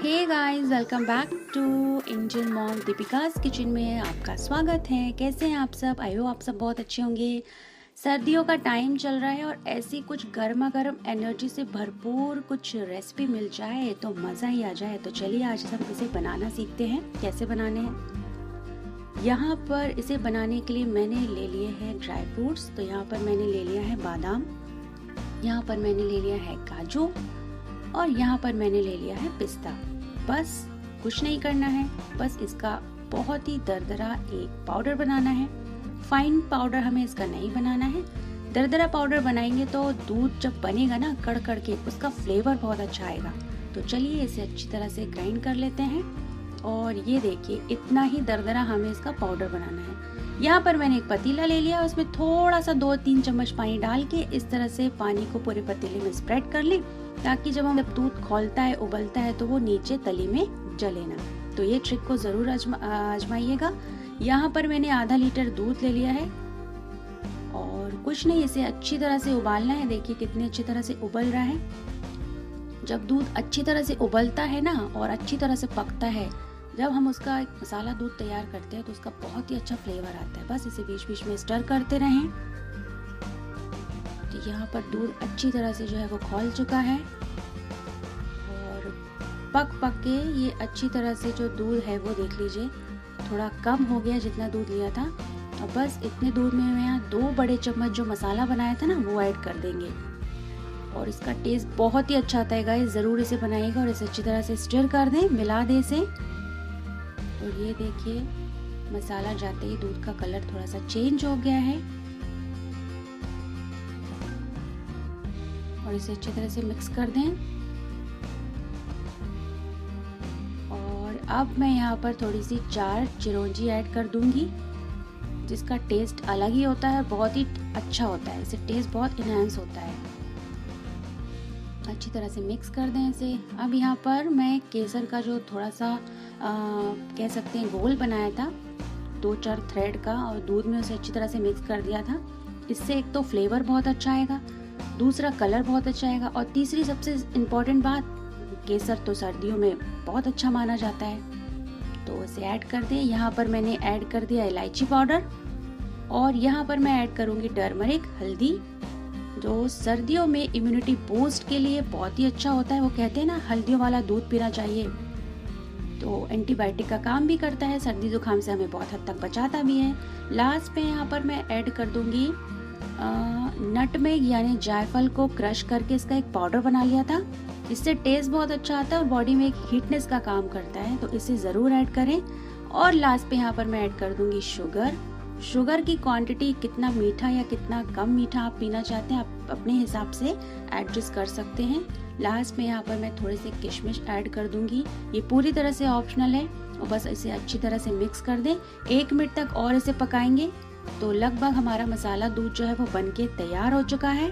Hey guys, welcome back to Indian mom Deepika's kitchen में आपका स्वागत है। कैसे हैं आप सब? आई होप आप सब बहुत अच्छे होंगे। सर्दियों का टाइम चल रहा है और ऐसी कुछ गर्मा गर्म एनर्जी से भरपूर कुछ रेसिपी मिल जाए तो मज़ा ही आ जाए। तो चलिए आज हम इसे बनाना सीखते हैं। कैसे बनाने हैं, यहाँ पर इसे बनाने के लिए मैंने ले लिए हैं ड्राई फ्रूट्स। तो यहाँ पर मैंने ले लिया है बादाम, यहाँ पर मैंने ले लिया है काजू और यहाँ पर मैंने ले लिया है पिस्ता। बस कुछ नहीं करना है, बस इसका बहुत ही दरदरा एक पाउडर बनाना है। फाइन पाउडर हमें इसका नहीं बनाना है, दरदरा पाउडर बनाएंगे तो दूध जब बनेगा ना कड़ कड़ के, उसका फ्लेवर बहुत अच्छा आएगा। तो चलिए इसे अच्छी तरह से ग्राइंड कर लेते हैं। और ये देखिए, इतना ही दरदरा हमें इसका पाउडर बनाना है। यहाँ पर मैंने एक पतीला ले लिया, उसमें थोड़ा सा 2-3 चम्मच पानी डाल के इस तरह से पानी को पूरे पतीले में स्प्रेड कर लें, ताकि जब हम दूध खौलता है, उबलता है, तो वो नीचे तली में जले ना। तो ये ट्रिक को जरूर आजमाइएगा। यहाँ पर मैंने आधा लीटर दूध ले लिया है और कुछ नहीं, इसे अच्छी तरह से उबालना है। देखिए कितनी अच्छी तरह से उबल रहा है। जब दूध अच्छी तरह से उबलता है ना और अच्छी तरह से पकता है, जब हम उसका एक मसाला दूध तैयार करते हैं तो उसका बहुत ही अच्छा फ्लेवर आता है। बस इसे बीच बीच में स्टर करते रहें। तो यहाँ पर दूध अच्छी तरह से जो है वो खौल चुका है और पक के ये अच्छी तरह से जो दूध है वो देख लीजिए थोड़ा कम हो गया जितना दूध लिया था। और बस इतने दूध में मैं यहाँ 2 बड़े चम्मच जो मसाला बनाया था ना वो ऐड कर देंगे और इसका टेस्ट बहुत ही अच्छा आता है। गाइस ज़रूर इसे बनाइएगा और इसे अच्छी तरह से स्टर कर दें, मिला दें इसे। और ये देखिए मसाला जाते ही दूध का कलर थोड़ा सा चेंज हो गया है और इसे अच्छी तरह से मिक्स कर दें। और अब मैं यहाँ पर थोड़ी सी 4 चिरौंजी ऐड कर दूंगी, जिसका टेस्ट अलग ही होता है, बहुत ही अच्छा होता है। इससे टेस्ट बहुत इनहेंस होता है। अच्छी तरह से मिक्स कर दें इसे। अब यहाँ पर मैं केसर का जो थोड़ा सा कह सकते हैं गोल बनाया था 2-4 थ्रेड का, और दूध में उसे अच्छी तरह से मिक्स कर दिया था। इससे एक तो फ्लेवर बहुत अच्छा आएगा, दूसरा कलर बहुत अच्छा आएगा, और तीसरी सबसे इम्पोर्टेंट बात, केसर तो सर्दियों में बहुत अच्छा माना जाता है। तो इसे ऐड कर दें। यहाँ पर मैंने ऐड कर दिया इलायची पाउडर और यहाँ पर मैं ऐड करूँगी टर्मरिक, हल्दी, जो सर्दियों में इम्यूनिटी बूस्ट के लिए बहुत ही अच्छा होता है। वो कहते हैं ना हल्दियों वाला दूध पीना चाहिए, तो एंटीबायोटिक का काम भी करता है, सर्दी जुकाम से हमें बहुत हद तक बचाता भी है। लास्ट में यहाँ पर मैं ऐड कर दूंगी नटमेग यानी जायफल को क्रश करके इसका एक पाउडर बना लिया था। इससे टेस्ट बहुत अच्छा आता है और बॉडी में एक हीटनेस का काम करता है, तो इसे ज़रूर ऐड करें। और लास्ट पे यहाँ पर मैं ऐड कर दूंगी शुगर की क्वांटिटी, कितना मीठा या कितना कम मीठा आप पीना चाहते हैं आप अपने हिसाब से एडजस्ट कर सकते हैं। लास्ट में यहाँ पर मैं थोड़े से किशमिश ऐड कर दूंगी। ये पूरी तरह से ऑप्शनल है और बस इसे अच्छी तरह से मिक्स कर दें। 1 मिनट तक और इसे पकाएंगे तो लगभग हमारा मसाला दूध जो है वो बनके तैयार हो चुका है,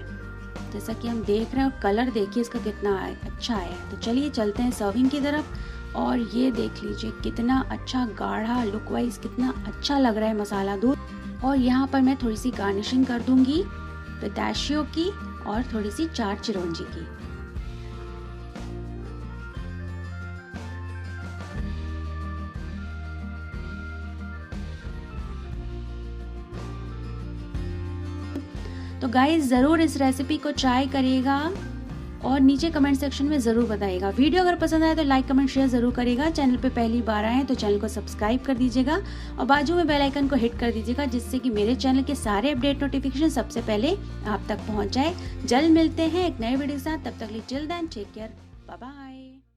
जैसा कि हम देख रहे हैं। और कलर देखिए इसका कितना अच्छा आया है। तो चलिए चलते हैं सर्विंग की तरफ। और ये देख लीजिए कितना अच्छा गाढ़ा, लुक वाइज कितना अच्छा लग रहा है मसाला दूध। और यहाँ पर मैं थोड़ी सी गार्निशिंग कर दूंगी पिस्ताशियो की और थोड़ी सी 4 चिरौंजी की। तो गाइस ज़रूर इस रेसिपी को ट्राई करिएगा और नीचे कमेंट सेक्शन में ज़रूर बताइएगा। वीडियो अगर पसंद आए तो लाइक कमेंट शेयर ज़रूर करिएगा। चैनल पे पहली बार आए हैं तो चैनल को सब्सक्राइब कर दीजिएगा और बाजू में बेल आइकन को हिट कर दीजिएगा, जिससे कि मेरे चैनल के सारे अपडेट नोटिफिकेशन सबसे पहले आप तक पहुंच जाए। जल्द मिलते हैं एक नए वीडियो के साथ, तब तक till then take care, bye bye.